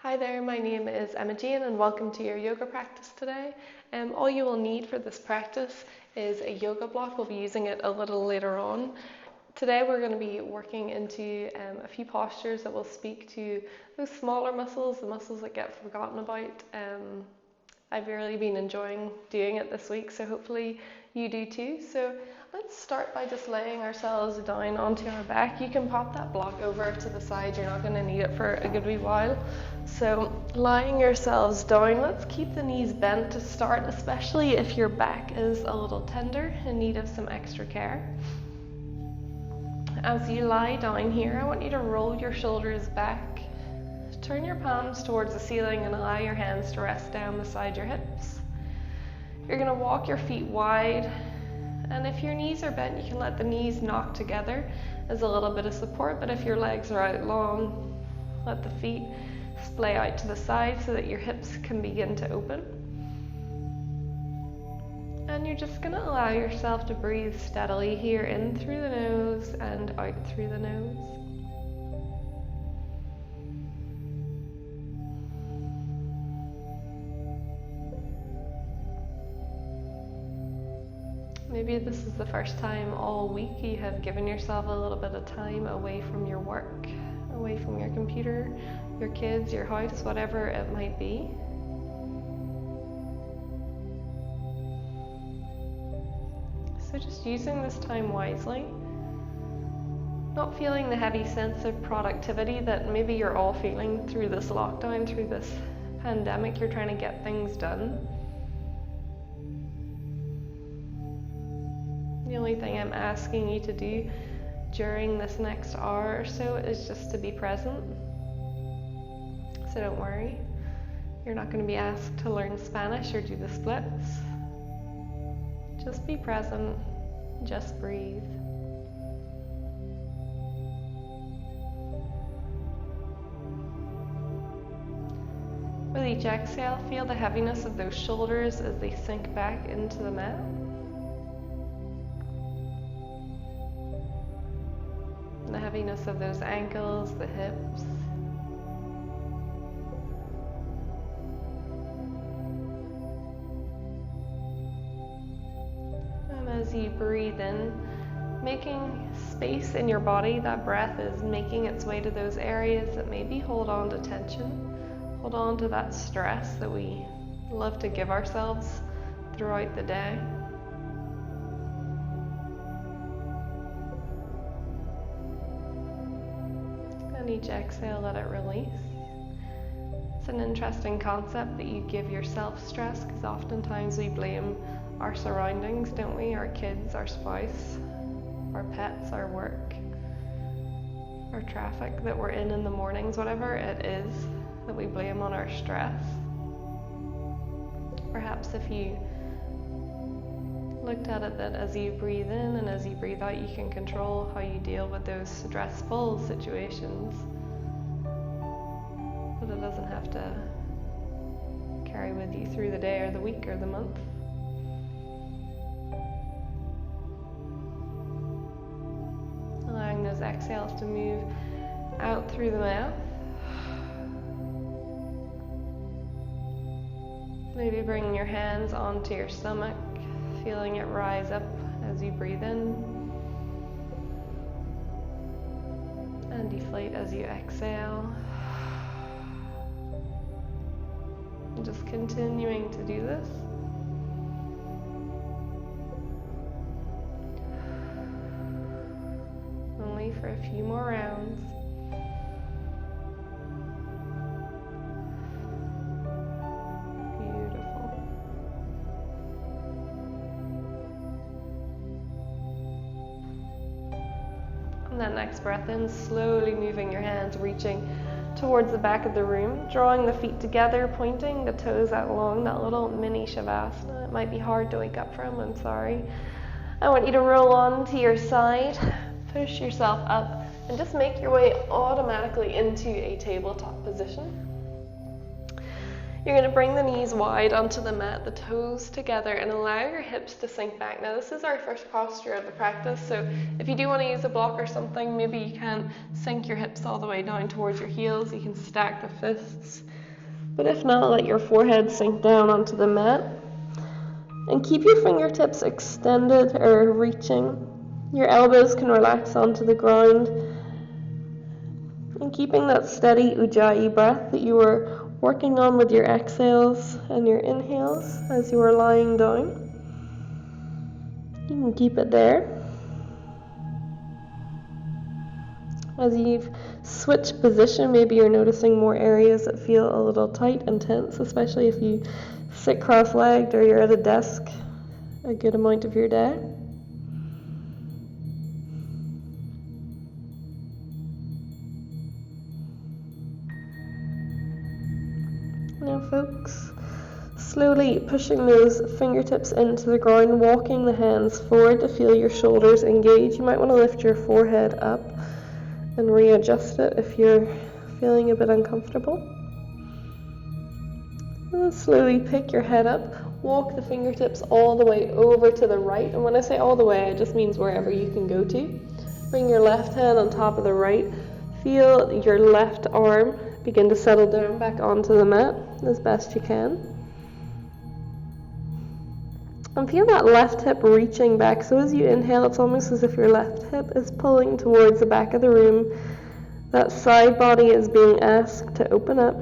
Hi there, my name is Emma Jane and welcome to your yoga practice today. All you will need for this practice is a yoga block. We'll be using it a little later on. Today we're going to be working into a few postures that will speak to those smaller muscles, the muscles that get forgotten about. I've really been enjoying doing it this week, so hopefully you do too. So let's start by just laying ourselves down onto our back. You can pop that block over to the side, you're not going to need it for a good wee while. So lying yourselves down, let's keep the knees bent to start, especially if your back is a little tender in need of some extra care. As you lie down here, I want you to roll your shoulders back. Turn your palms towards the ceiling and allow your hands to rest down beside your hips. You're going to walk your feet wide, and if your knees are bent, you can let the knees knock together as a little bit of support, but if your legs are out long, let the feet splay out to the side so that your hips can begin to open. And you're just going to allow yourself to breathe steadily here, in through the nose and out through the nose. Maybe this is the first time all week you have given yourself a little bit of time away from your work, away from your computer, your kids, your house, whatever it might be. So just using this time wisely, not feeling the heavy sense of productivity that maybe you're all feeling through this lockdown, through this pandemic. You're trying to get things done. The only thing I'm asking you to do during this next hour or so is just to be present. So don't worry, you're not going to be asked to learn Spanish or do the splits. Just be present, just breathe. With each exhale, feel the heaviness of those shoulders as they sink back into the mat. The heaviness of those ankles, the hips. And as you breathe in, making space in your body, that breath is making its way to those areas that maybe hold on to tension, hold on to that stress that we love to give ourselves throughout the day. And each exhale, let it release. It's an interesting concept that you give yourself stress, because oftentimes we blame our surroundings, don't we? Our kids, our spouse, our pets, our work, our traffic that we're in the mornings, whatever it is that we blame on our stress. Perhaps if you looked at it that as you breathe in and as you breathe out, you can control how you deal with those stressful situations. But it doesn't have to carry with you through the day or the week or the month. Allowing those exhales to move out through the mouth. Maybe bringing your hands onto your stomach, feeling it rise up as you breathe in and deflate as you exhale. And just continuing to do this. Only for a few more rounds. And that next breath in, slowly moving your hands, reaching towards the back of the room, drawing the feet together, pointing the toes out long, that little mini Shavasana. It might be hard to wake up from, I'm sorry. I want you to roll on to your side, push yourself up, and just make your way automatically into a tabletop position. You're going to bring the knees wide onto the mat, the toes together, and allow your hips to sink back. Now, this is our first posture of the practice, so if you do want to use a block or something, maybe you can sink your hips all the way down towards your heels. You can stack the fists But if not, let your forehead sink down onto the mat. And keep your fingertips extended or reaching. Your elbows can relax onto the ground. And keeping that steady Ujjayi breath that you were working on with your exhales and your inhales as you were lying down. You can keep it there. As you've switched position, maybe you're noticing more areas that feel a little tight and tense, especially if you sit cross-legged or you're at a desk a good amount of your day. Now folks, slowly pushing those fingertips into the ground, walking the hands forward to feel your shoulders engage. You might want to lift your forehead up and readjust it if you're feeling a bit uncomfortable. And slowly pick your head up, walk the fingertips all the way over to the right. And when I say all the way, it just means wherever you can go to. Bring your left hand on top of the right. Feel your left arm begin to settle down back onto the mat as best you can. And feel that left hip reaching back. So as you inhale, it's almost as if your left hip is pulling towards the back of the room. That side body is being asked to open up.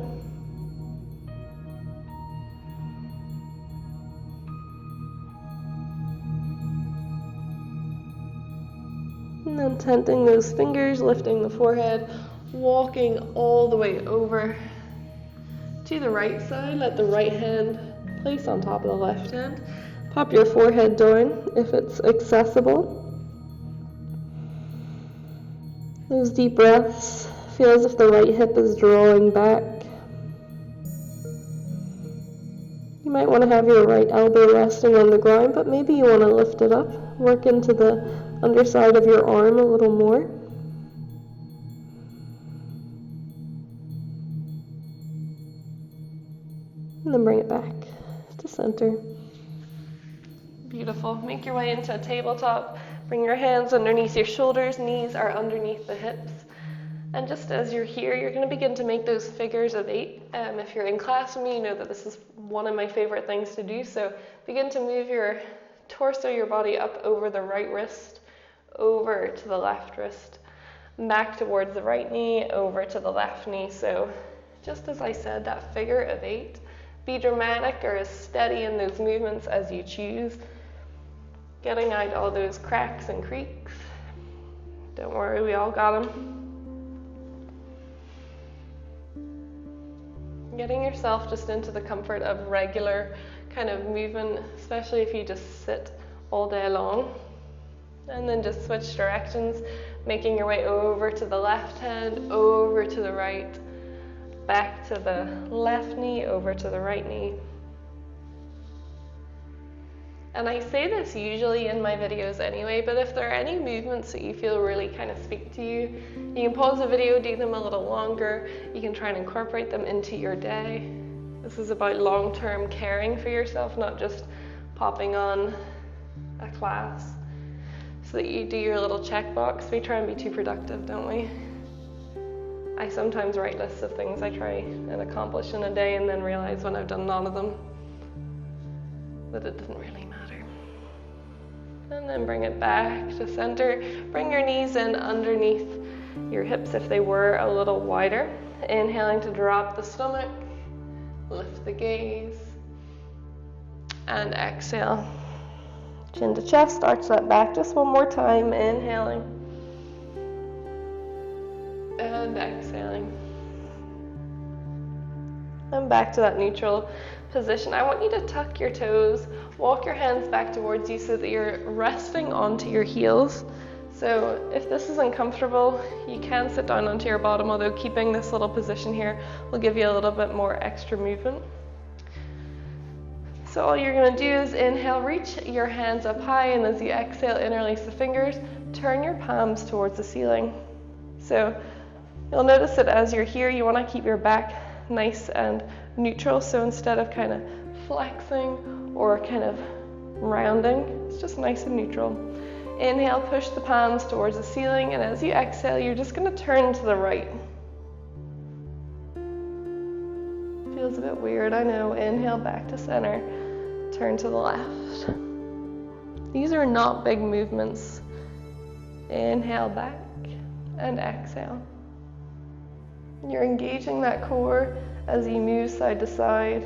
And then tenting those fingers, lifting the forehead, walking all the way over to the right side. Let the right hand place on top of the left hand. Pop your forehead down if it's accessible. Those deep breaths. Feel as if the right hip is drawing back. You might want to have your right elbow resting on the ground, but maybe you want to lift it up. Work into the underside of your arm a little more. And then bring it back to center. Beautiful. Make your way into a tabletop. Bring your hands underneath your shoulders. Knees are underneath the hips. And just as you're here, you're going to begin to make those figures of 8. If you're in class with me, you know that this is one of my favorite things to do. So begin to move your torso, your body up over the right wrist, over to the left wrist, back towards the right knee, over to the left knee. So just as I said, that figure of 8. Be dramatic or as steady in those movements as you choose. Getting out all those cracks and creaks. Don't worry, we all got them. Getting yourself just into the comfort of regular kind of movement, especially if you just sit all day long. And then just switch directions, making your way over to the left hand, over to the right, back to the left knee, over to the right knee. And I say this usually in my videos anyway, but if there are any movements that you feel really kind of speak to you, you can pause the video, do them a little longer. You can try and incorporate them into your day. This is about long-term caring for yourself, not just popping on a class so that you do your little checkbox. We try and be too productive, don't we? I sometimes write lists of things I try and accomplish in a day and then realize when I've done none of them that it didn't really matter. And then bring it back to center. Bring your knees in underneath your hips if they were a little wider. Inhaling to drop the stomach, lift the gaze, and exhale. Chin to chest, arch that back just one more time. Inhaling and exhaling. And back to that neutral position. I want you to tuck your toes, walk your hands back towards you so that you're resting onto your heels. So if this is uncomfortable, you can sit down onto your bottom, although keeping this little position here will give you a little bit more extra movement. So all you're going to do is inhale, reach your hands up high, and as you exhale, interlace the fingers, turn your palms towards the ceiling. So you'll notice that as you're here, you want to keep your back nice and neutral, so instead of kind of flexing or kind of rounding, it's just nice and neutral. Inhale, push the palms towards the ceiling, and as you exhale, you're just going to turn to the right. Feels a bit weird, I know. Inhale back to center, turn to the left. These are not big movements. Inhale back and exhale. You're engaging that core as you move side to side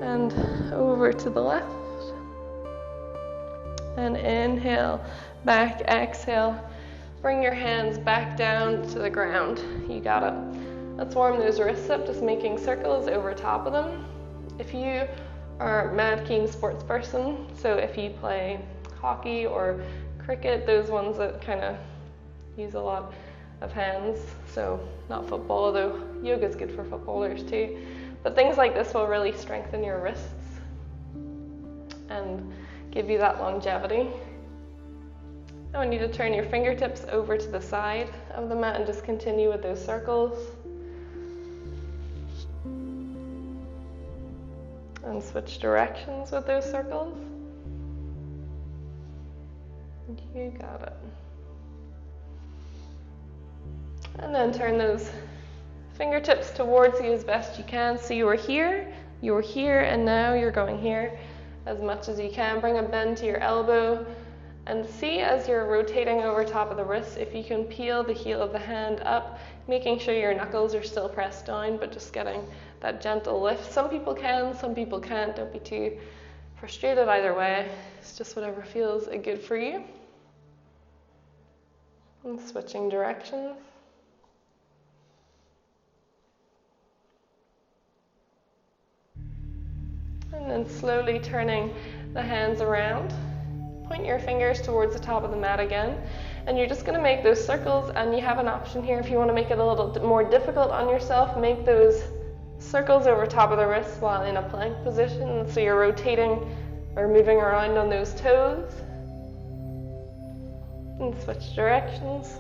and over to the left. And inhale, back, exhale. Bring your hands back down to the ground. You got it. Let's warm those wrists up, just making circles over top of them. If you are a mad keen sports person, so if you play hockey or cricket, those ones that kind of use a lot of hands, so not football, although yoga's good for footballers too. But things like this will really strengthen your wrists and give you that longevity. I want you to turn your fingertips over to the side of the mat and just continue with those circles. And switch directions with those circles. You got it. And then turn those fingertips towards you as best you can. So you were here, and now you're going here as much as you can. Bring a bend to your elbow. And see, as you're rotating over top of the wrist, if you can peel the heel of the hand up, making sure your knuckles are still pressed down, but just getting that gentle lift. Some people can, some people can't. Don't be too frustrated either way. It's just whatever feels good for you. And switching directions. And then slowly turning the hands around. Point your fingers towards the top of the mat again, and you're just going to make those circles, and you have an option here if you want to make it a little more difficult on yourself. Make those circles over top of the wrists while in a plank position, so you're rotating or moving around on those toes. And switch directions.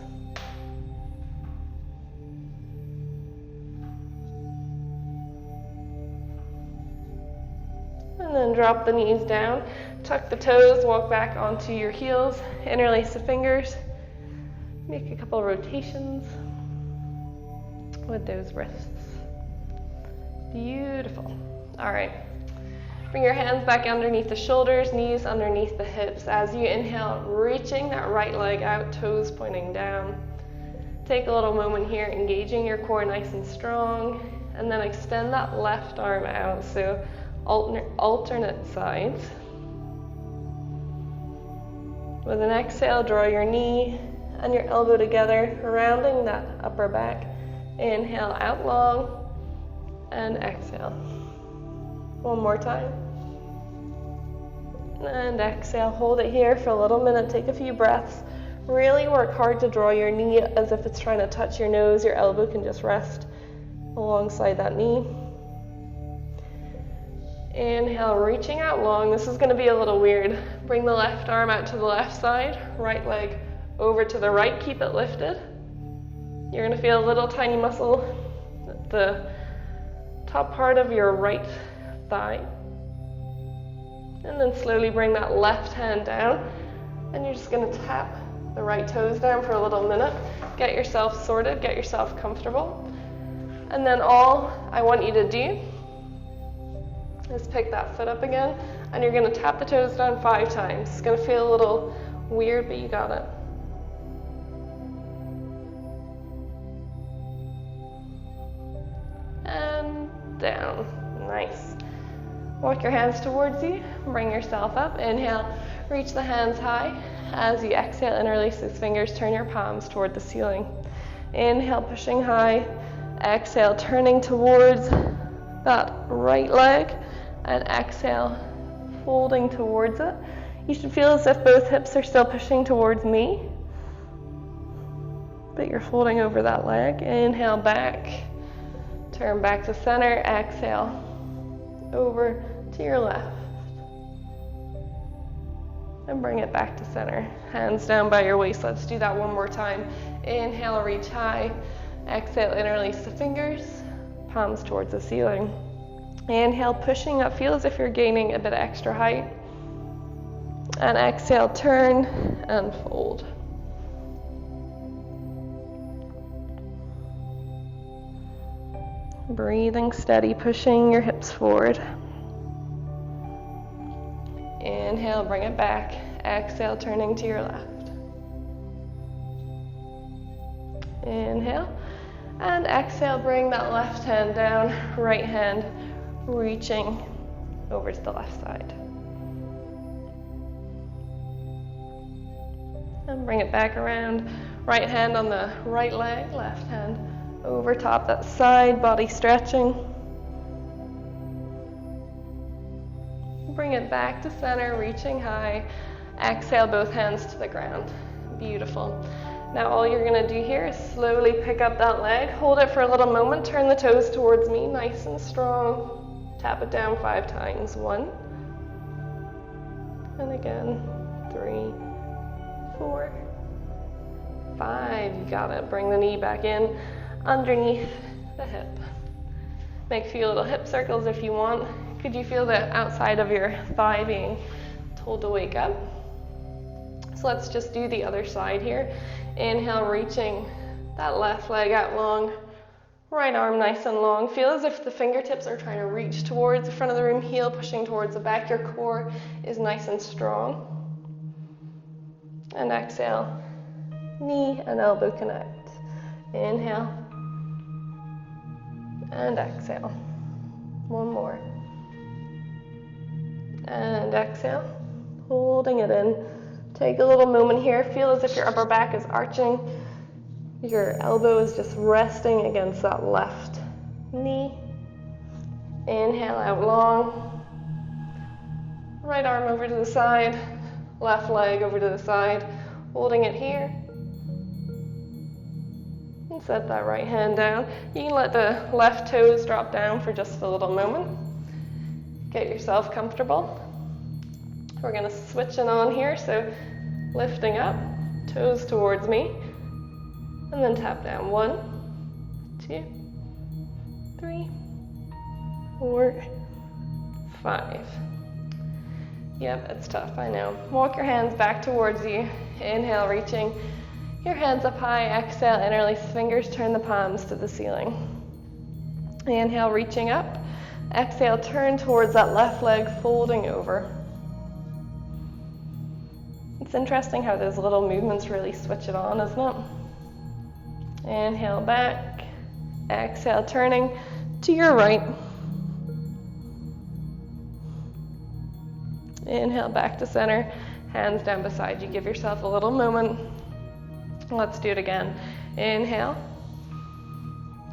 And then drop the knees down, tuck the toes, walk back onto your heels, interlace the fingers, make a couple rotations with those wrists. Beautiful. All right, bring your hands back underneath the shoulders, knees underneath the hips. As you inhale, reaching that right leg out, toes pointing down. Take a little moment here, engaging your core nice and strong, and then extend that left arm out. So alternate sides. With an exhale, draw your knee and your elbow together, rounding that upper back. Inhale out long and exhale. One more time. And exhale, hold it here for a little minute, take a few breaths. Really work hard to draw your knee as if it's trying to touch your nose. Your elbow can just rest alongside that knee. Inhale, reaching out long. This is going to be a little weird. Bring the left arm out to the left side, right leg over to the right, keep it lifted. You're going to feel a little tiny muscle at the top part of your right thigh. And then slowly bring that left hand down, and you're just going to tap the right toes down for a little minute. Get yourself sorted, get yourself comfortable. And then all I want you to do is pick that foot up again, and you're going to tap the toes down 5 times. It's going to feel a little weird, but you got it. And down. Nice. Walk your hands towards you, bring yourself up. Inhale, reach the hands high. As you exhale, interlace those fingers, turn your palms toward the ceiling. Inhale, pushing high. Exhale, turning towards that right leg. And exhale, folding towards it. You should feel as if both hips are still pushing towards me, but you're folding over that leg. Inhale back, turn back to center, exhale, over to your left. And bring it back to center. Hands down by your waist. Let's do that one more time. Inhale, reach high. Exhale, interlace the fingers, palms towards the ceiling. Inhale, pushing up, feel as if you're gaining a bit of extra height. And exhale, turn and fold. Breathing steady, pushing your hips forward. Inhale, bring it back. Exhale, turning to your left. Inhale. And exhale, bring that left hand down, right hand reaching over to the left side. And bring it back around. Right hand on the right leg, left hand over top that side, body stretching. Bring it back to center, reaching high. Exhale, both hands to the ground. Beautiful. Now all you're gonna do here is slowly pick up that leg, hold it for a little moment, turn the toes towards me, nice and strong. Tap it down 5 times. 1. And again, 3, 4, 5. You got it. Bring the knee back in underneath the hip. Make a few little hip circles if you want. Could you feel the outside of your thigh being told to wake up? So let's just do the other side here. Inhale, reaching that left leg out long. Right arm nice and long. Feel as if the fingertips are trying to reach towards the front of the room, heel pushing towards the back. Your core is nice and strong. And exhale, knee and elbow connect. Inhale. And exhale. One more. And exhale. Holding it in. Take a little moment here. Feel as if your upper back is arching. Your elbow is just resting against that left knee. Inhale out long. Right arm over to the side. Left leg over to the side. Holding it here. And set that right hand down. You can let the left toes drop down for just a little moment. Get yourself comfortable. We're going to switch it on here. So lifting up, toes towards me. And then tap down. 1, 2, 3, 4, 5. Yep, it's tough, I know. Walk your hands back towards you. Inhale, reaching your hands up high. Exhale, interlace fingers, turn the palms to the ceiling. Inhale, reaching up. Exhale, turn towards that left leg, folding over. It's interesting how those little movements really switch it on, isn't it? Inhale back. Exhale, turning to your right. Inhale back to center. Hands down beside you. Give yourself a little moment. Let's do it again. Inhale.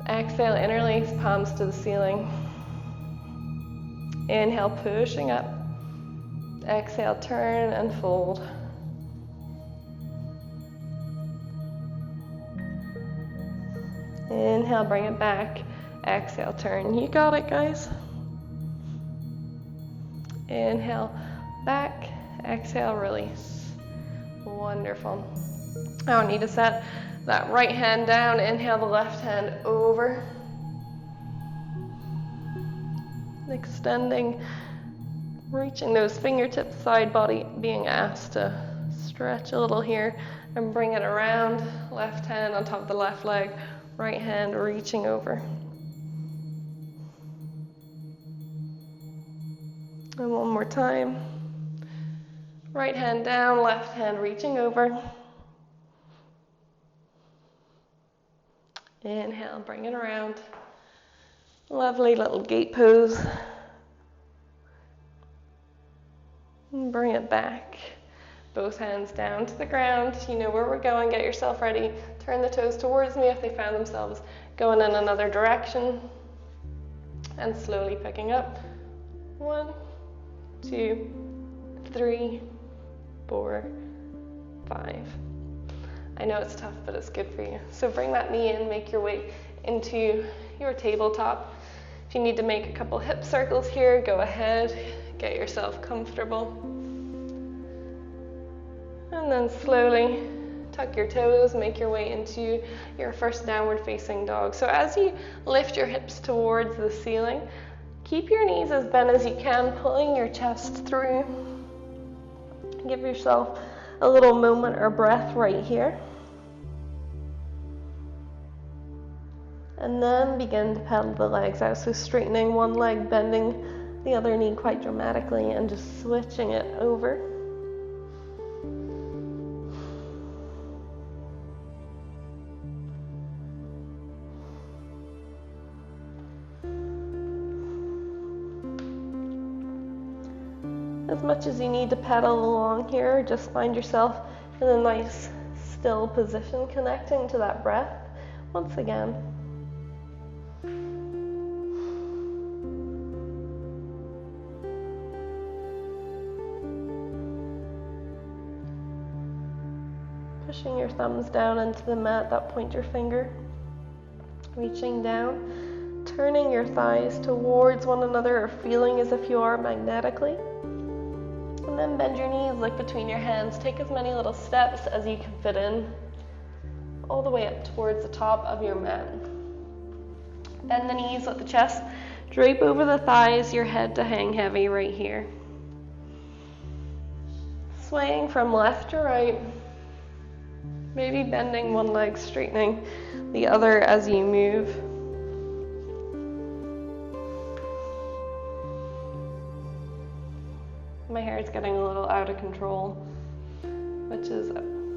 Exhale, interlace palms to the ceiling. Inhale, pushing up. Exhale, turn and fold. Inhale, bring it back. Exhale, turn. You got it, guys. Inhale, back. Exhale, release. Wonderful. Now I need to set that right hand down. Inhale the left hand over. Extending, reaching those fingertips, side body being asked to stretch a little here. And bring it around. Left hand on top of the left leg. Right hand reaching over. And one more time. Right hand down, left hand reaching over. Inhale, bring it around. Lovely little gate pose. And bring it back. Both hands down to the ground. You know where we're going. Get yourself ready. Turn the toes towards me if they found themselves going in another direction. And slowly picking up. 1, 2, 3, 4, 5. I know it's tough, but it's good for you. So bring that knee in, make your way into your tabletop. If you need to make a couple hip circles here, go ahead. Get yourself comfortable. And then slowly tuck your toes, make your way into your first downward facing dog. So as you lift your hips towards the ceiling, keep your knees as bent as you can, pulling your chest through. Give yourself a little moment or breath right here. And then begin to pedal the legs out. So straightening one leg, bending the other knee quite dramatically, and just switching it over. As much as you need to pedal along here, just find yourself in a nice still position, connecting to that breath once again. Pushing your thumbs down into the mat, that pointer finger, reaching down, turning your thighs towards one another, or feeling as if you are magnetically. And then bend your knees, look between your hands, take as many little steps as you can fit in, all the way up towards the top of your mat. Bend the knees, let the chest drape over the thighs, your head to hang heavy right here. Swaying from left to right, maybe bending one leg, straightening the other as you move. My hair is getting a little out of control, which is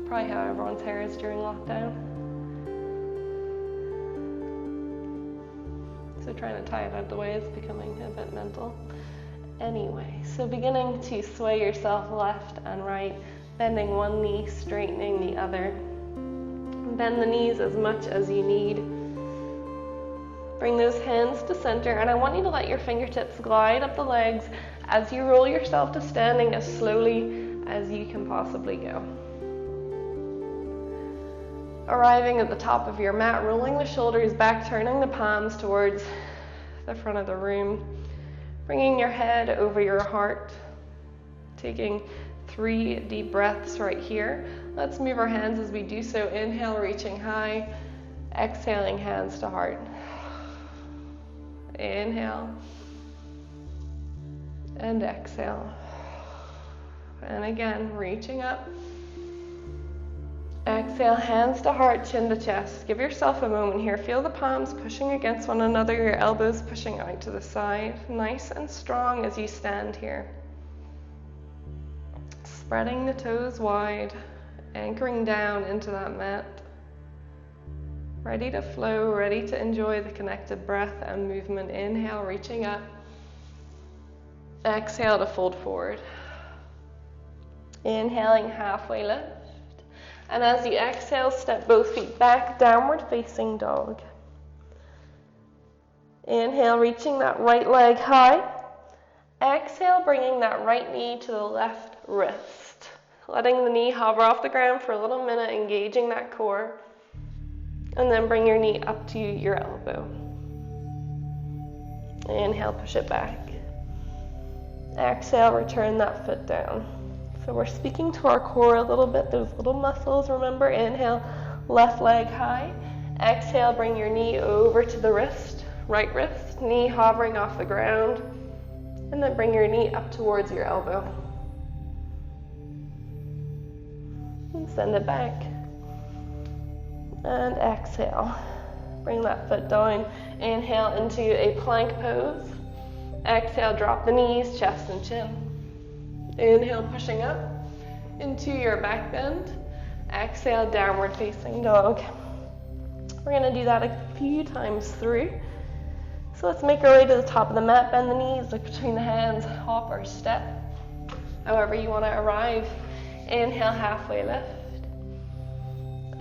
probably how everyone's hair is during lockdown. So trying to tie it out of the way is becoming a bit mental. Anyway, so beginning to sway yourself left and right, bending one knee, straightening the other. Bend the knees as much as you need. Bring those hands to center, and I want you to let your fingertips glide up the legs as you roll yourself to standing as slowly as you can possibly go. Arriving at the top of your mat, rolling the shoulders back, turning the palms towards the front of the room, bringing your head over your heart, taking 3 deep breaths right here. Let's move our hands as we do so. Inhale, reaching high, exhaling, hands to heart. Inhale and exhale. And again, reaching up. Exhale, hands to heart, chin to chest. Give yourself a moment here. Feel the palms pushing against one another, your elbows pushing out to the side. Nice and strong as you stand here. Spreading the toes wide, anchoring down into that mat. Ready to flow, ready to enjoy the connected breath and movement. Inhale, reaching up. Exhale to fold forward. Inhaling, halfway lift. And as you exhale, step both feet back, downward facing dog. Inhale, reaching that right leg high. Exhale, bringing that right knee to the left wrist. Letting the knee hover off the ground for a little minute, engaging that core. And then bring your knee up to your elbow. Inhale, push it back. Exhale, return that foot down. So we're speaking to our core a little bit, those little muscles. Remember, inhale, left leg high. Exhale, bring your knee over to the wrist, right wrist, knee hovering off the ground. And then bring your knee up towards your elbow. And send it back. And exhale. Bring that foot down. Inhale into a plank pose. Exhale, drop the knees, chest and chin. Inhale, pushing up into your back bend. Exhale, downward facing dog. We're going to do that a few times through. So let's make our way to the top of the mat. Bend the knees, look between the hands, hop or step. However you want to arrive. Inhale, halfway lift.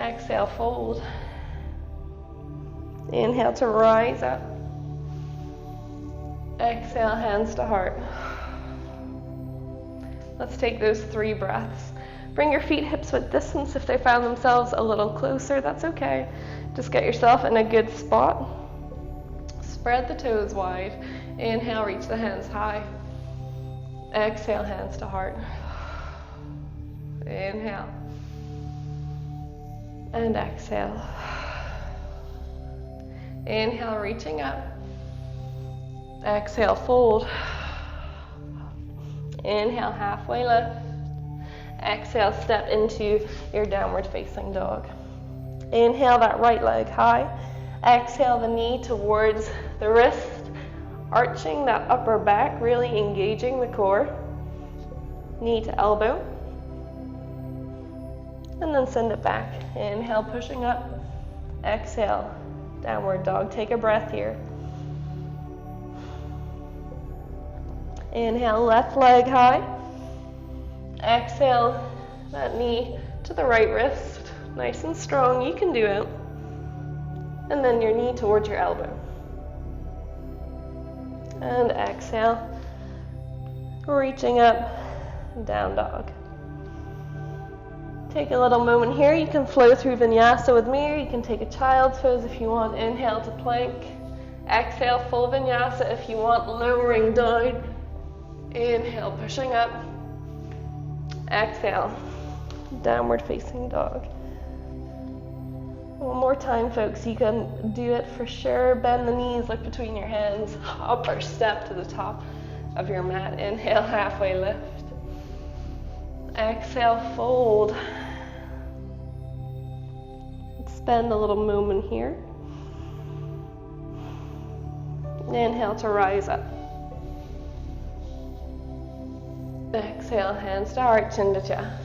Exhale, fold. Inhale to rise up. Exhale, hands to heart. Let's take those 3 breaths. Bring your feet hips width distance. If they found themselves a little closer, that's okay. Just get yourself in a good spot. Spread the toes wide. Inhale, reach the hands high. Exhale, hands to heart. Inhale. And exhale. Inhale, reaching up. Exhale, fold. Inhale, halfway lift. Exhale, step into your downward facing dog. Inhale that right leg high. Exhale the knee towards the wrist, arching that upper back, really engaging the core. Knee to elbow. And then send it back. Inhale, pushing up. Exhale, downward dog. Take a breath here. Inhale, left leg high. Exhale, that knee to the right wrist. Nice and strong, you can do it. And then your knee towards your elbow. And exhale, reaching up, down dog. Take a little moment here. You can flow through vinyasa with me, or you can take a child's pose if you want. Inhale to plank. Exhale, full vinyasa if you want, lowering down. Inhale, pushing up. Exhale, downward facing dog. One more time, folks. You can do it for sure. Bend the knees, look between your hands. Hop or step to the top of your mat. Inhale, halfway lift. Exhale, fold. Spend a little moment here. Inhale to rise up. Exhale, hands to heart, chin to chest.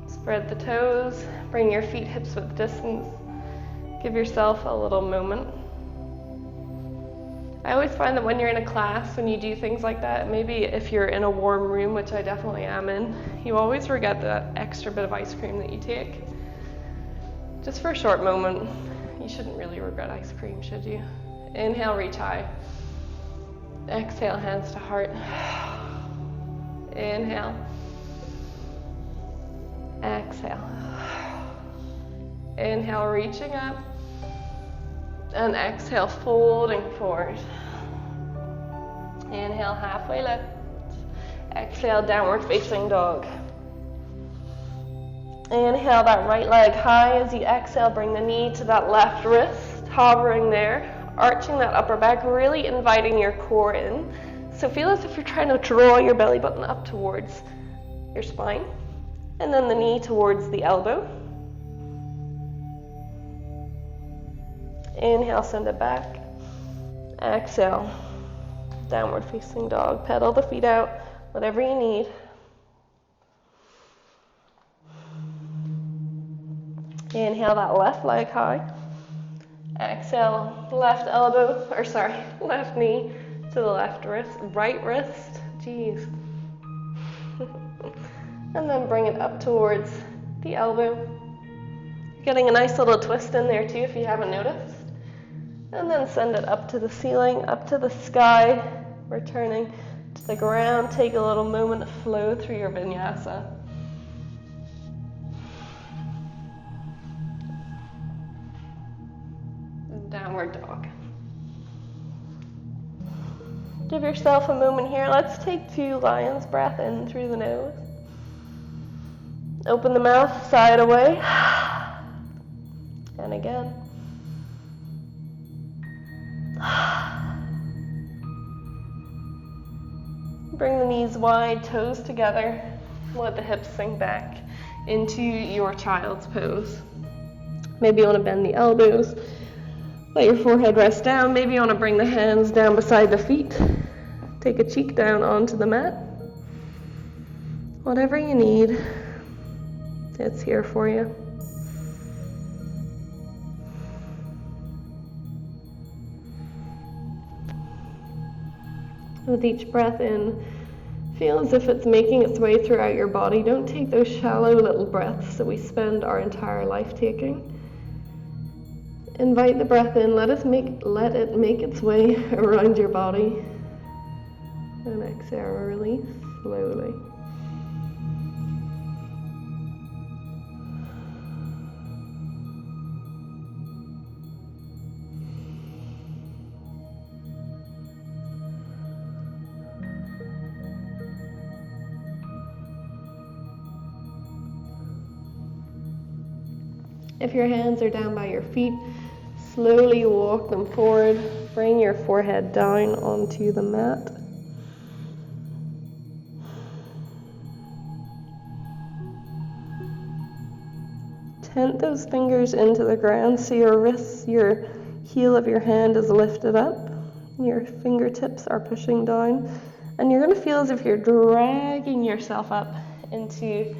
Spread the toes, bring your feet hips width distance. Give yourself a little moment. I always find that when you're in a class, when you do things like that, maybe if you're in a warm room, which I definitely am in, you always forget that extra bit of ice cream that you take. Just for a short moment. You shouldn't really regret ice cream, should you? Inhale, reach high. Exhale, hands to heart. Inhale. Exhale. Inhale, reaching up. And exhale, folding forward. Inhale, halfway lift. Exhale, downward facing dog. Inhale that right leg high. As you exhale, bring the knee to that left wrist, hovering there, arching that upper back, really inviting your core in. So feel as if you're trying to draw your belly button up towards your spine. And then the knee towards the elbow. Inhale, send it back. Exhale, downward facing dog. Pedal the feet out, whatever you need. Inhale that left leg high. Exhale, left knee to the left wrist, right wrist. Jeez. And then bring it up towards the elbow. Getting a nice little twist in there too if you haven't noticed. And then send it up to the ceiling, up to the sky, returning to the ground. Take a little moment to flow through your vinyasa. Downward dog. Give yourself a moment here. Let's take 2 lion's breath in through the nose. Open the mouth, sigh it away. And again. Bring the knees wide, toes together. Let the hips sink back into your child's pose. Maybe you want to bend the elbows. Let your forehead rest down. Maybe you want to bring the hands down beside the feet. Take a cheek down onto the mat. Whatever you need, it's here for you. With each breath in, feel as if it's making its way throughout your body. Don't take those shallow little breaths that we spend our entire life taking. Invite the breath in, let it make its way around your body. And exhale, release slowly. If your hands are down by your feet, slowly walk them forward. Bring your forehead down onto the mat. tent those fingers into the ground so your wrists, your heel of your hand is lifted up, your fingertips are pushing down, and you're going to feel as if you're dragging yourself up into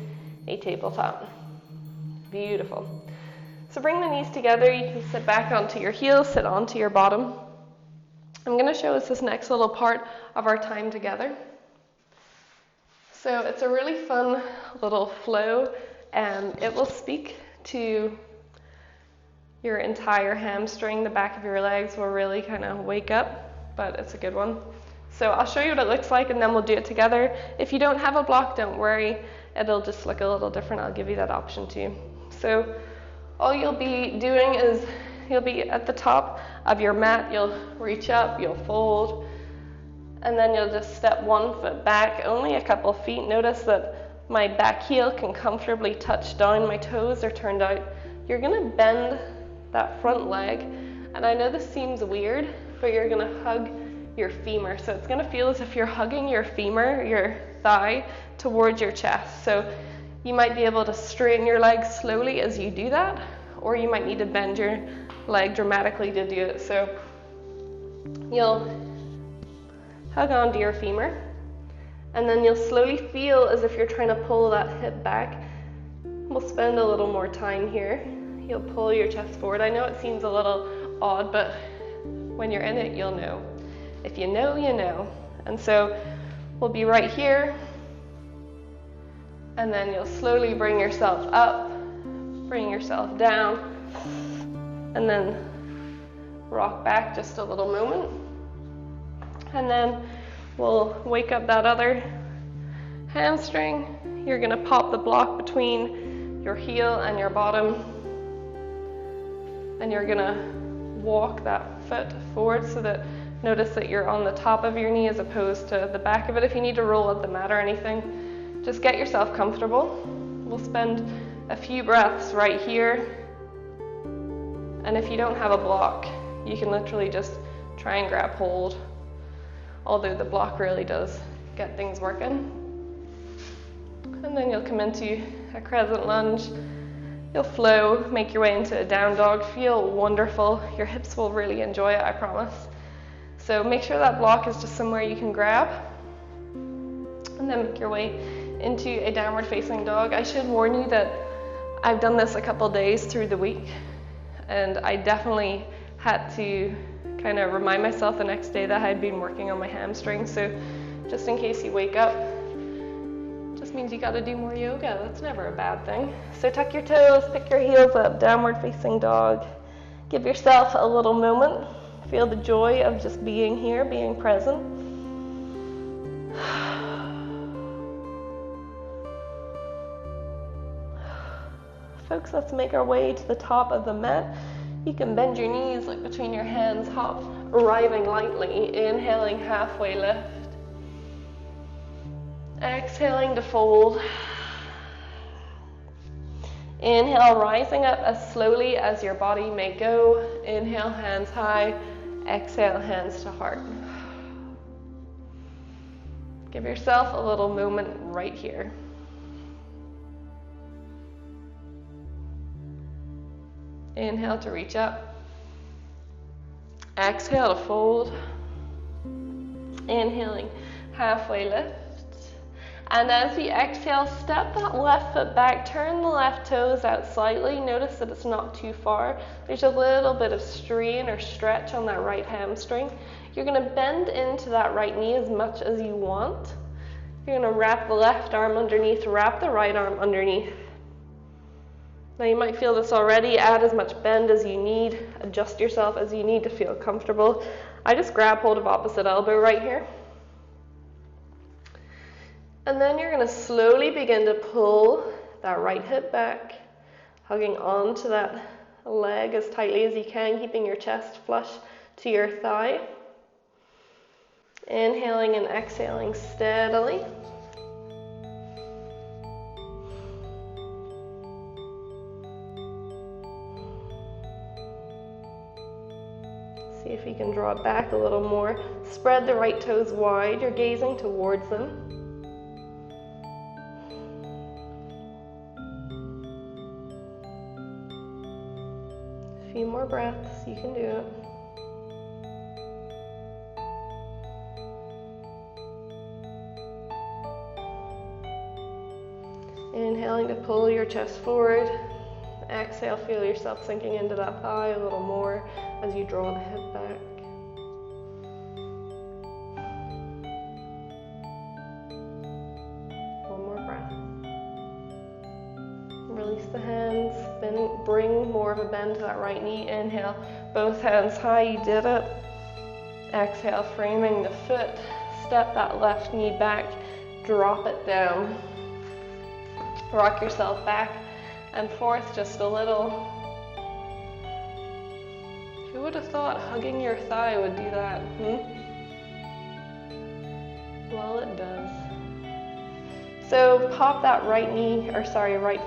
a tabletop. Beautiful. So bring the knees together. You can sit back onto your heels, sit onto your bottom. I'm going to show us this next little part of our time together. So it's a really fun little flow, and it will speak to your entire hamstring. The back of your legs will really kind of wake up, but it's a good one. So I'll show you what it looks like, and then we'll do it together. If you don't have a block, don't worry. It'll just look a little different. I'll give you that option too. So all you'll be doing is you'll be at the top of your mat. You'll reach up, you'll fold, and then you'll just step 1 foot back, only a couple feet. Notice that my back heel can comfortably touch down. My toes are turned out. You're going to bend that front leg, and I know this seems weird, but you're going to hug your femur. So it's going to feel as if you're hugging your femur, your thigh, towards your chest. So you might be able to straighten your leg slowly as you do that, or you might need to bend your leg dramatically to do it. So you'll hug onto your femur, and then you'll slowly feel as if you're trying to pull that hip back. We'll spend a little more time here. You'll pull your chest forward. I know it seems a little odd, but when you're in it, you'll know. If you know, you know. And so we'll be right here, and then you'll slowly bring yourself up, bring yourself down, and then rock back just a little moment. And then we'll wake up that other hamstring. You're going to pop the block between your heel and your bottom, and you're going to walk that foot forward so that notice that you're on the top of your knee as opposed to the back of it. If you need to roll up the mat or anything, just get yourself comfortable. We'll spend a few breaths right here, and if you don't have a block, you can literally just try and grab hold, although the block really does get things working. And then you'll come into a crescent lunge. You'll flow, make your way into a down dog, feel wonderful. Your hips will really enjoy it, I promise. So make sure that block is just somewhere you can grab, and then make your way into a downward facing dog. I should warn you that I've done this a couple days through the week, and I definitely had to kind of remind myself the next day that I had been working on my hamstrings. So just in case you wake up, just means you got to do more yoga. That's never a bad thing. So tuck your toes, pick your heels up, downward facing dog. Give yourself a little moment. Feel the joy of just being here, being present. Folks, let's make our way to the top of the mat. You can bend your knees, look between your hands, hop, arriving lightly, inhaling halfway lift. Exhaling to fold. Inhale, rising up as slowly as your body may go. Inhale, hands high. Exhale, hands to heart. Give yourself a little moment right here. Inhale to reach up. Exhale to fold. Inhaling, halfway lift. And as you exhale, step that left foot back, turn the left toes out slightly. Notice that it's not too far. There's a little bit of strain or stretch on that right hamstring. You're going to bend into that right knee as much as you want. You're going to wrap the left arm underneath, wrap the right arm underneath. Now you might feel this already. Add as much bend as you need. Adjust yourself as you need to feel comfortable. I just grab hold of opposite elbow right here. And then you're going to slowly begin to pull that right hip back, hugging onto that leg as tightly as you can, keeping your chest flush to your thigh. Inhaling and exhaling steadily. See if you can draw it back a little more. Spread the right toes wide. You're gazing towards them. breaths, you can do it. Inhaling to pull your chest forward. Exhale, feel yourself sinking into that thigh a little more as you draw the hip back. One more breath. Release the hands, then bring more of a bend to that right knee. Inhale, both hands high, you did it. Exhale, framing the foot, step that left knee back, drop it down. Rock yourself back and forth just a little. Who would have thought hugging your thigh would do that? Well, it does. So pop that right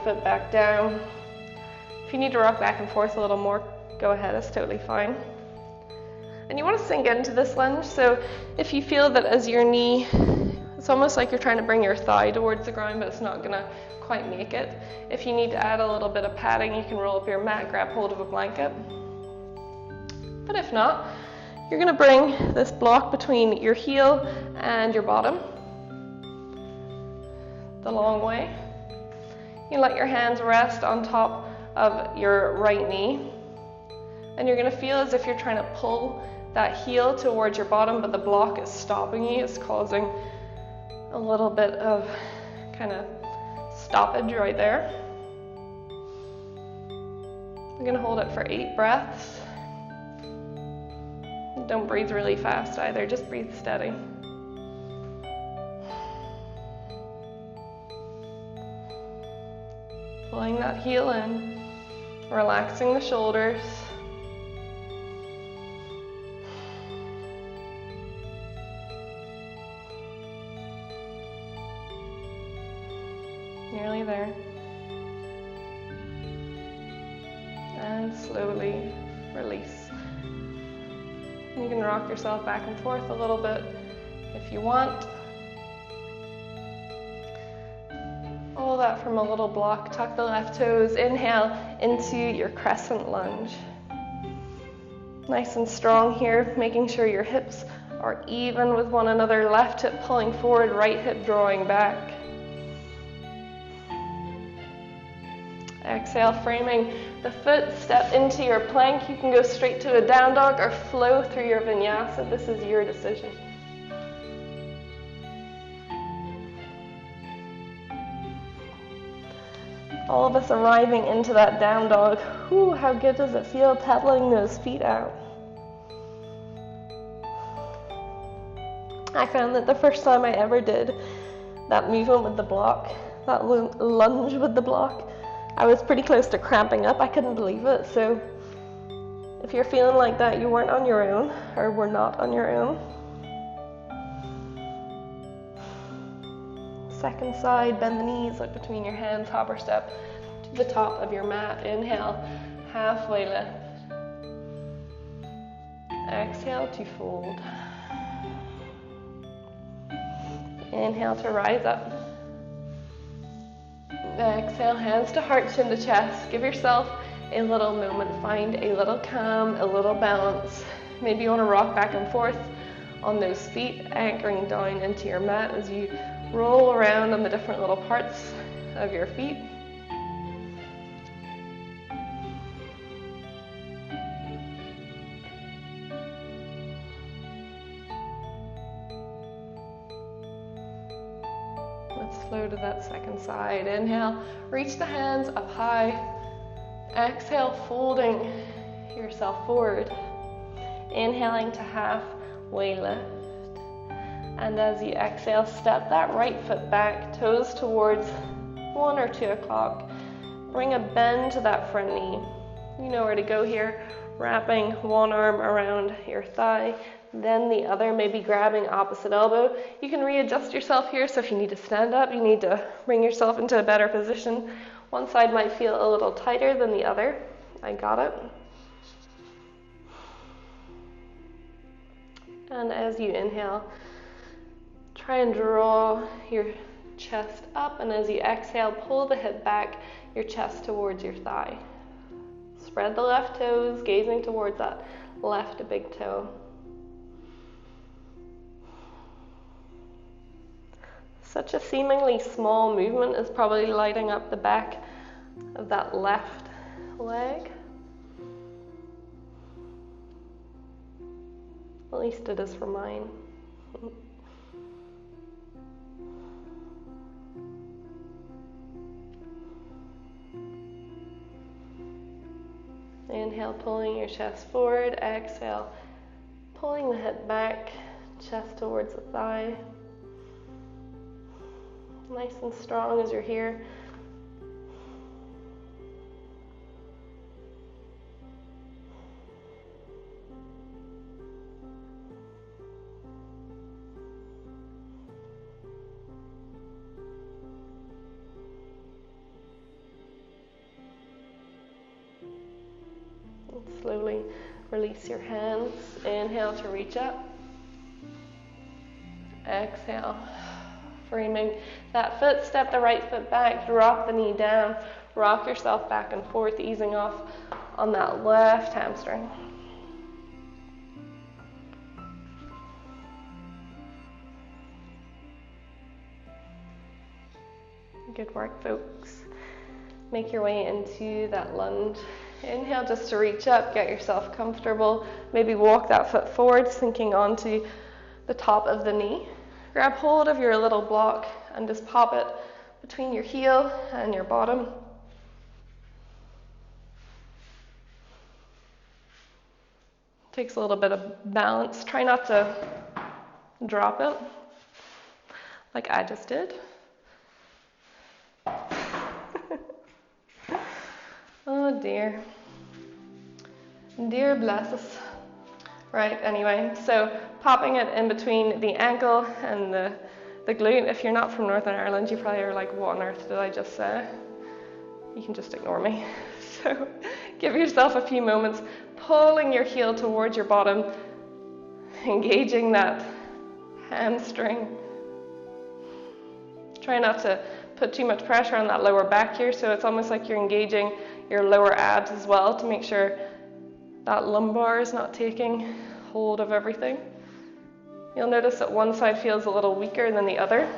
foot back down. If you need to rock back and forth a little more, go ahead, it's totally fine. And you want to sink into this lunge, so if you feel that as your knee, it's almost like you're trying to bring your thigh towards the ground, but it's not gonna quite make it. If you need to add a little bit of padding, you can roll up your mat, grab hold of a blanket. But if not, you're gonna bring this block between your heel and your bottom, the long way. You let your hands rest on top of your right knee, and you're gonna feel as if you're trying to pull that heel towards your bottom, but the block is stopping you. It's causing a little bit of kind of stoppage right there. I'm gonna hold it for 8 breaths. Don't breathe really fast either, just breathe steady. Pulling that heel in, relaxing the shoulders. Nearly there. And slowly release. You can rock yourself back and forth a little bit if you want. All that from a little block. Tuck the left toes. Inhale into your crescent lunge. Nice and strong here, making sure your hips are even with one another. Left hip pulling forward, right hip drawing back. Exhale, framing the foot, step into your plank. You can go straight to a down dog or flow through your vinyasa. This is your decision. All of us arriving into that down dog. Ooh, how good does it feel pedaling those feet out? I found that the first time I ever did that movement with the block, that lunge with the block, I was pretty close to cramping up. I couldn't believe it. So if you're feeling like that, you weren't on your own, or were not on your own. Second side, bend the knees, look between your hands, hopper step to the top of your mat. Inhale, halfway lift. Exhale to fold. Inhale to rise up. Exhale, hands to heart, chin to chest. Give yourself a little moment. Find a little calm, a little balance. Maybe you want to rock back and forth on those feet, anchoring down into your mat as you roll around on the different little parts of your feet. Flow to that second side. Inhale, reach the hands up high. Exhale, folding yourself forward. Inhaling to halfway lift. And as you exhale, step that right foot back, toes towards 1 or 2 o'clock. Bring a bend to that front knee. You know where to go here. Wrapping one arm around your thigh, then the other, maybe grabbing opposite elbow. You can readjust yourself here, so if you need to stand up, you need to bring yourself into a better position. One side might feel a little tighter than the other. I got it. And as you inhale, try and draw your chest up, and as you exhale, pull the hip back, your chest towards your thigh. Spread the left toes, gazing towards that left big toe. Such a seemingly small movement is probably lighting up the back of that left leg. At least it is for mine. Inhale, pulling your chest forward. Exhale, pulling the hip back, chest towards the thigh. Nice and strong as you're here. Slowly release your hands. Inhale to reach up. Exhale, framing that foot, step the right foot back, drop the knee down, rock yourself back and forth, easing off on that left hamstring. Good work, folks. Make your way into that lunge. Inhale just to reach up, get yourself comfortable. Maybe walk that foot forward, sinking onto the top of the knee. Grab hold of your little block and just pop it between your heel and your bottom. Takes a little bit of balance. Try not to drop it like I just did. Oh dear. Dear bless us. Right, anyway, so popping it in between the ankle and the glute. If you're not from Northern Ireland, you probably are like, what on earth did I just say? You can just ignore me. So give yourself a few moments, pulling your heel towards your bottom, engaging that hamstring. Try not to put too much pressure on that lower back here, so it's almost like you're engaging your lower abs as well to make sure that lumbar is not taking hold of everything. You'll notice that one side feels a little weaker than the other,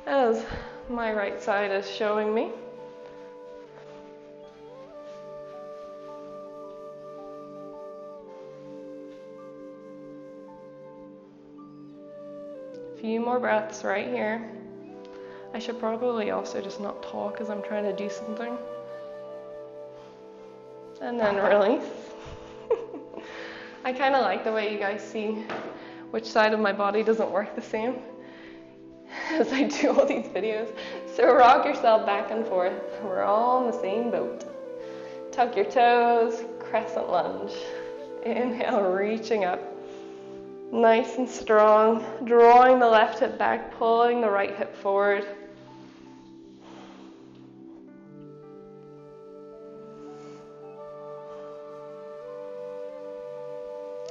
as my right side is showing me. A few more breaths right here. I should probably also just not talk as I'm trying to do something. And then release. I kind of like the way you guys see which side of my body doesn't work the same as I do all these videos. So rock yourself back and forth. We're all in the same boat. Tuck your toes, crescent lunge. Inhale, reaching up. Nice and strong. Drawing the left hip back, pulling the right hip forward.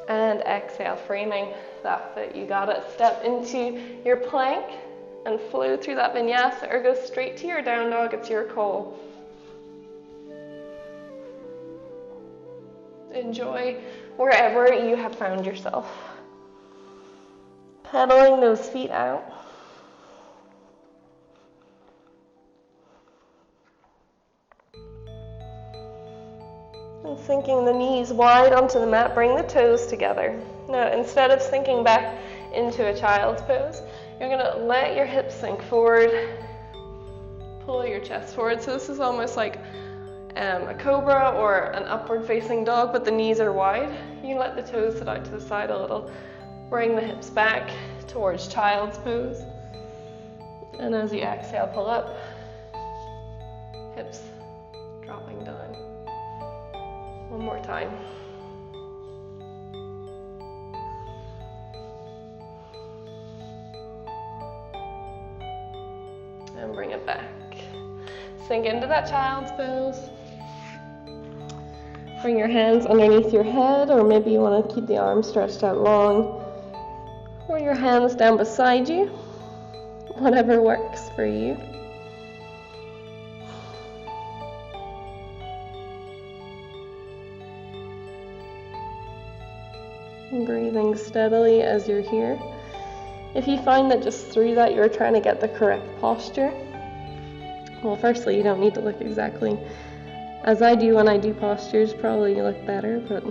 And exhale, framing that foot. You got it. Step into your plank and flow through that vinyasa, or go straight to your down dog. It's your call. Enjoy wherever you have found yourself. Pedaling those feet out. And sinking the knees wide onto the mat, bring the toes together. Now, instead of sinking back into a child's pose, you're going to let your hips sink forward, pull your chest forward. So this is almost like a cobra or an upward facing dog, but the knees are wide. You can let the toes sit out to the side a little. Bring the hips back towards child's pose. And as you exhale, pull up, hips dropping down. One more time. And bring it back. Sink into that child's pose. Bring your hands underneath your head, or maybe you want to keep the arms stretched out long. Or your hands down beside you. Whatever works for you. And breathing steadily as you're here. If you find that just through that you're trying to get the correct posture, well, firstly, you don't need to look exactly as I do when I do postures. Probably you look better, but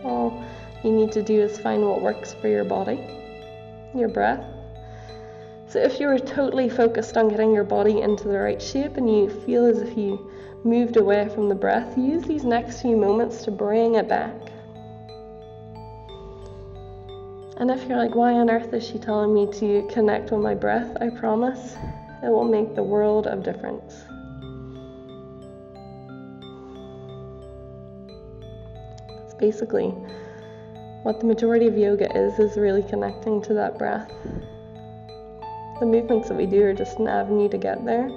all you need to do is find what works for your body, your breath. So if you were totally focused on getting your body into the right shape and you feel as if you moved away from the breath, use these next few moments to bring it back. And if you're like, why on earth is she telling me to connect with my breath? I promise it will make the world of difference. It's basically what the majority of yoga is really connecting to that breath. The movements that we do are just an avenue to get there.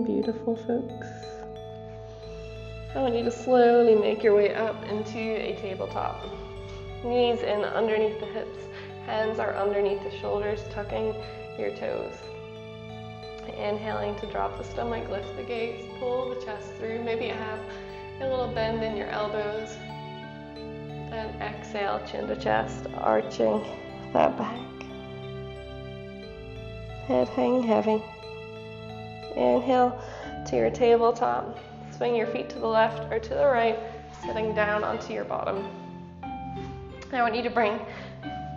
Beautiful, folks. I want you to slowly make your way up into a tabletop. Knees in underneath the hips, hands are underneath the shoulders, tucking your toes. Inhaling to drop the stomach, lift the gaze, pull the chest through. Maybe you have a little bend in your elbows. Then exhale, chin to chest, arching that back. Head hang heavy. Inhale to your tabletop. Swing your feet to the left or to the right, sitting down onto your bottom. I want you to bring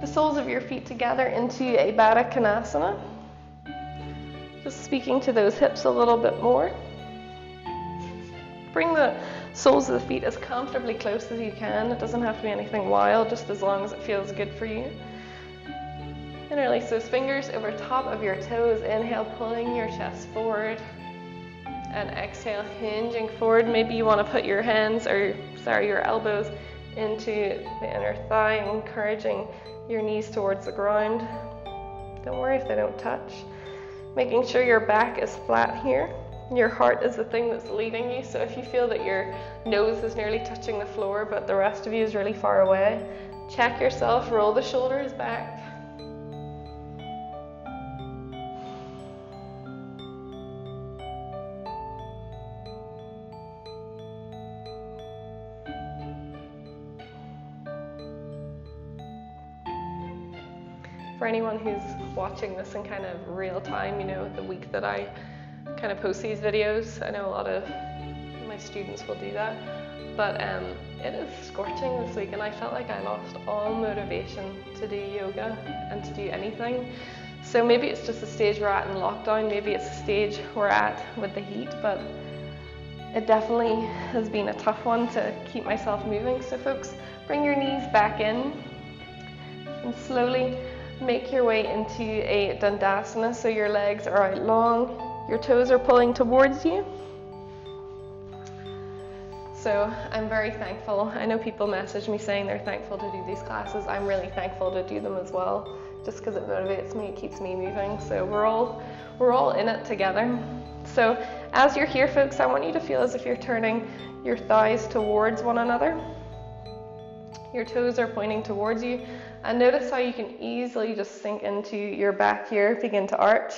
the soles of your feet together into a Baddha Konasana. Just speaking to those hips a little bit more. Bring the soles of the feet as comfortably close as you can. It doesn't have to be anything wild, just as long as it feels good for you. Interlace those fingers over top of your toes. Inhale, pulling your chest forward. And exhale, hinging forward. Maybe you want to put your your elbows into the inner thigh, encouraging your knees towards the ground. Don't worry if they don't touch. Making sure your back is flat here. Your heart is the thing that's leading you. So if you feel that your nose is nearly touching the floor, but the rest of you is really far away, check yourself, roll the shoulders back. For anyone who's watching this in kind of real time, the week that I kind of post these videos, I know a lot of my students will do that, but it is scorching this week and I felt like I lost all motivation to do yoga and to do anything. So maybe it's just the stage we're at in lockdown, maybe it's the stage we're at with the heat, but it definitely has been a tough one to keep myself moving. So folks, bring your knees back in and slowly make your way into a Dandasana, so your legs are out long, your toes are pulling towards you. So I'm very thankful. I know people message me saying they're thankful to do these classes. I'm really thankful to do them as well, just because it motivates me, it keeps me moving. So we're all in it together. So as you're here, folks, I want you to feel as if you're turning your thighs towards one another. Your toes are pointing towards you. And notice how you can easily just sink into your back here, begin to arch,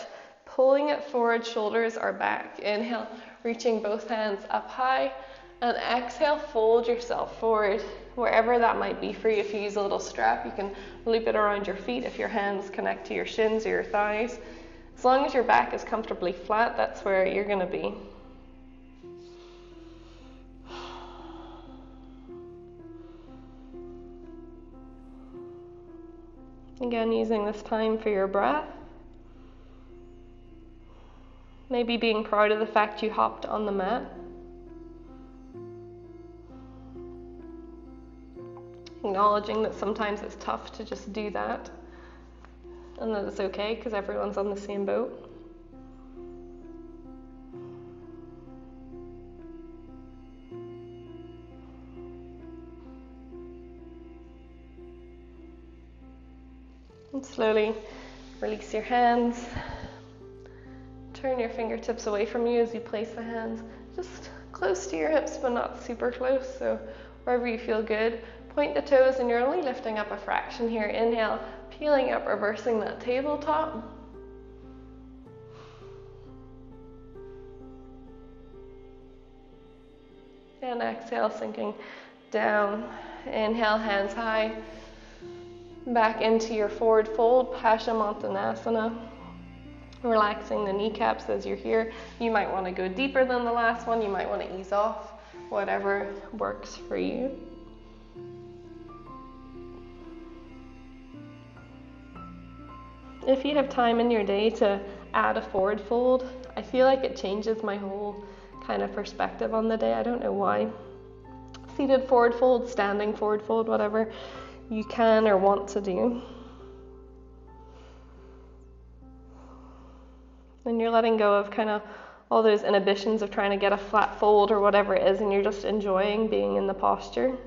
pulling it forward, shoulders are back. Inhale, reaching both hands up high, and exhale, fold yourself forward, wherever that might be for you. If you use a little strap, you can loop it around your feet if your hands connect to your shins or your thighs. As long as your back is comfortably flat, that's where you're going to be. Again, using this time for your breath. Maybe being proud of the fact you hopped on the mat. Acknowledging that sometimes it's tough to just do that. And that it's okay because everyone's on the same boat. And slowly release your hands. Turn your fingertips away from you as you place the hands just close to your hips but not super close, so wherever you feel good. Point the toes and you're only lifting up a fraction here. Inhale, peeling up, reversing that tabletop. And exhale, sinking down. Inhale, hands high. Back into your forward fold, Paschimottanasana. Relaxing the kneecaps as you're here. You might want to go deeper than the last one. You might want to ease off, whatever works for you. If you have time in your day to add a forward fold, I feel like it changes my whole kind of perspective on the day. I don't know why. Seated forward fold, standing forward fold, whatever you can or want to do. And you're letting go of kind of all those inhibitions of trying to get a flat fold or whatever it is, and you're just enjoying being in the posture.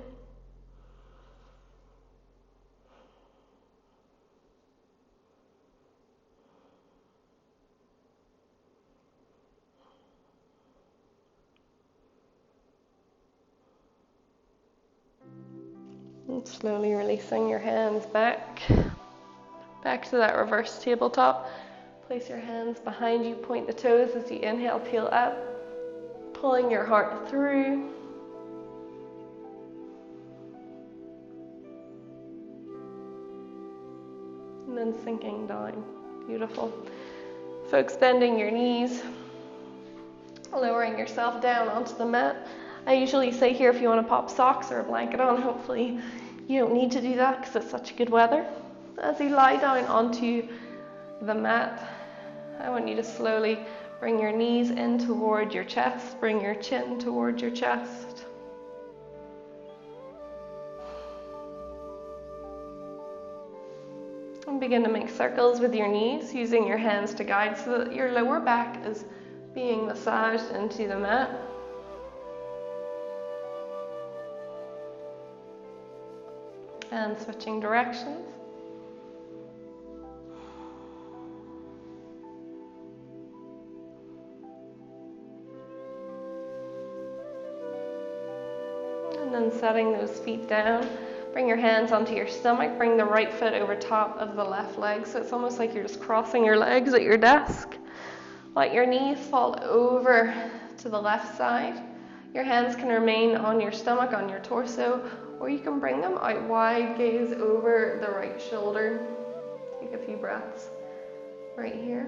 And slowly releasing your hands back to that reverse tabletop. Place your hands behind you, point the toes as you inhale, peel up, pulling your heart through. And then sinking down. Beautiful. Folks, bending your knees, lowering yourself down onto the mat. I usually say here, if you want to pop socks or a blanket on, hopefully you don't need to do that because it's such good weather. As you lie down onto the mat, I want you to slowly bring your knees in toward your chest, bring your chin toward your chest. And begin to make circles with your knees, using your hands to guide so that your lower back is being massaged into the mat. And switching directions. And then setting those feet down. Bring your hands onto your stomach. Bring the right foot over top of the left leg. So it's almost like you're just crossing your legs at your desk. Let your knees fall over to the left side. Your hands can remain on your stomach, on your torso, or you can bring them out wide, gaze over the right shoulder. Take a few breaths right here.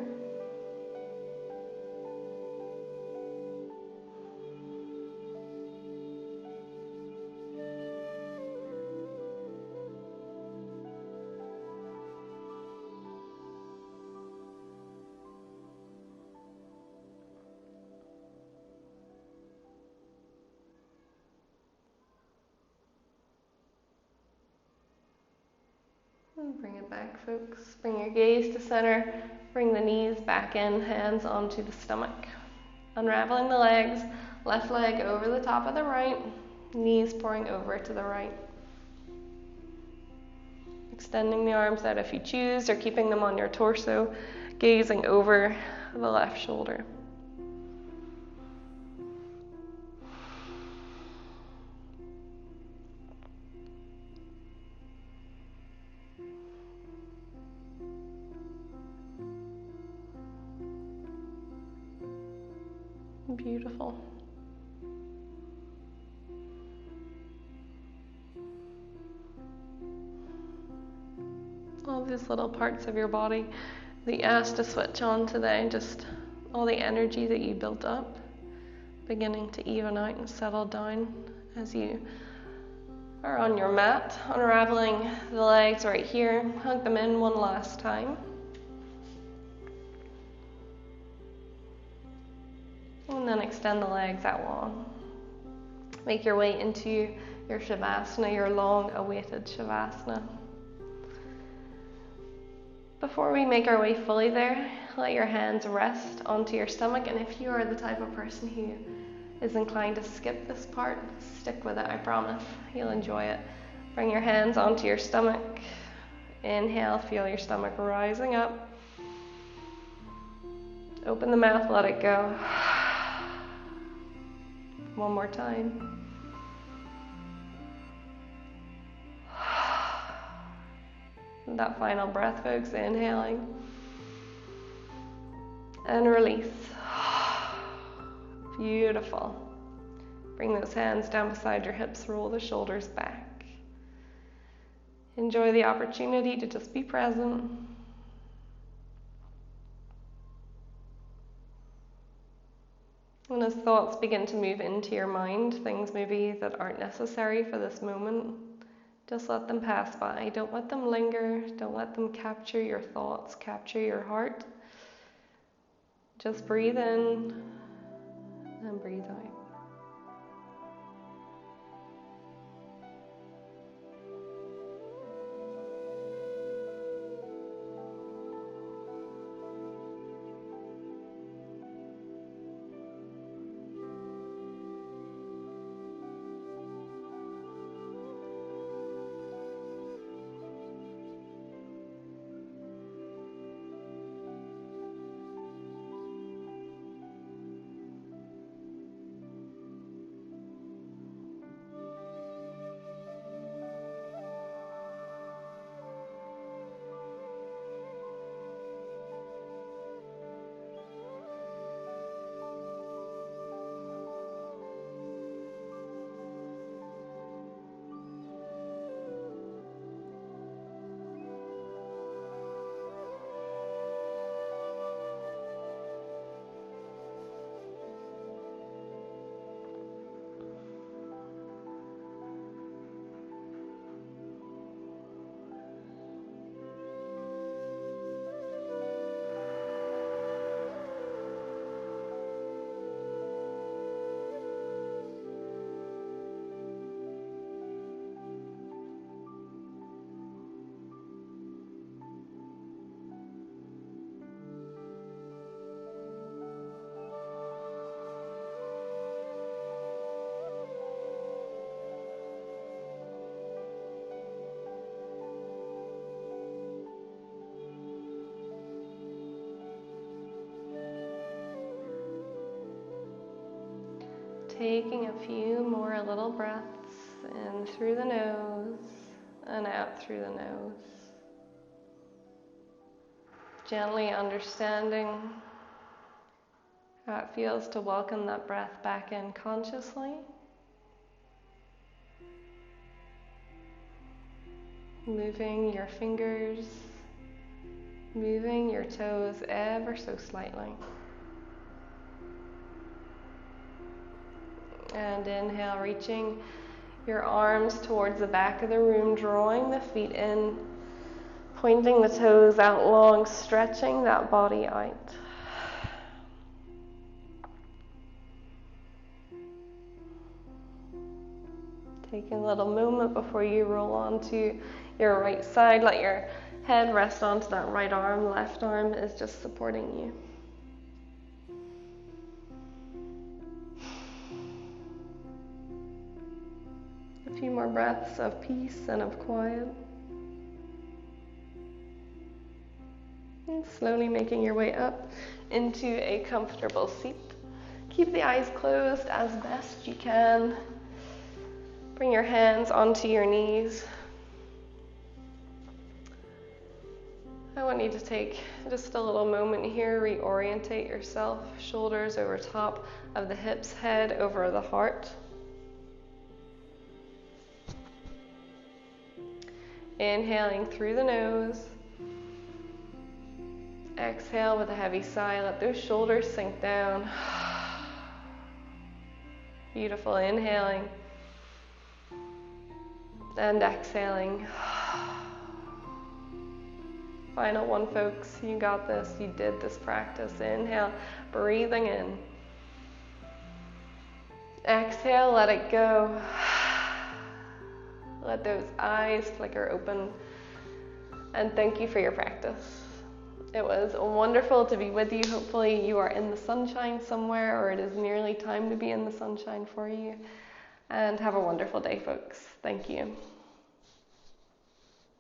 And bring it back, folks. Bring your gaze to center. Bring the knees back in, hands onto the stomach. Unraveling the legs, left leg over the top of the right, knees pouring over to the right. Extending the arms out if you choose, or keeping them on your torso, gazing over the left shoulder. Beautiful. All these little parts of your body that you asked to switch on today, just all the energy that you built up, beginning to even out and settle down as you are on your mat. Unraveling the legs right here, hug them in one last time. And then extend the legs out long. Make your way into your Shavasana, your long-awaited Shavasana. Before we make our way fully there, let your hands rest onto your stomach. And if you are the type of person who is inclined to skip this part, stick with it, I promise. You'll enjoy it. Bring your hands onto your stomach. Inhale, feel your stomach rising up. Open the mouth, let it go. One more time. That final breath, folks, inhaling and release. Beautiful. Bring those hands down beside your hips, roll the shoulders back. Enjoy the opportunity to just be present. And as thoughts begin to move into your mind, things maybe that aren't necessary for this moment, just let them pass by. Don't let them linger. Don't let them capture your thoughts, capture your heart. Just breathe in and breathe out. Taking a few more little breaths in through the nose and out through the nose. Gently understanding how it feels to welcome that breath back in consciously. Moving your fingers, moving your toes ever so slightly. And inhale, reaching your arms towards the back of the room, drawing the feet in, pointing the toes out long, stretching that body out. Taking a little moment before you roll onto your right side. Let your head rest onto that right arm. Left arm is just supporting you. A few more breaths of peace and of quiet. And slowly making your way up into a comfortable seat. Keep the eyes closed as best you can. Bring your hands onto your knees. I want you to take just a little moment here, reorientate yourself. Shoulders over top of the hips, head over the heart. Inhaling through the nose. Exhale with a heavy sigh. Let those shoulders sink down. Beautiful. Inhaling. And exhaling. Final one, folks. You got this. You did this practice. Inhale. Breathing in. Exhale. Let it go. Let those eyes flicker open. And thank you for your practice. It was wonderful to be with you. Hopefully you are in the sunshine somewhere, or it is nearly time to be in the sunshine for you. And have a wonderful day, folks. Thank you.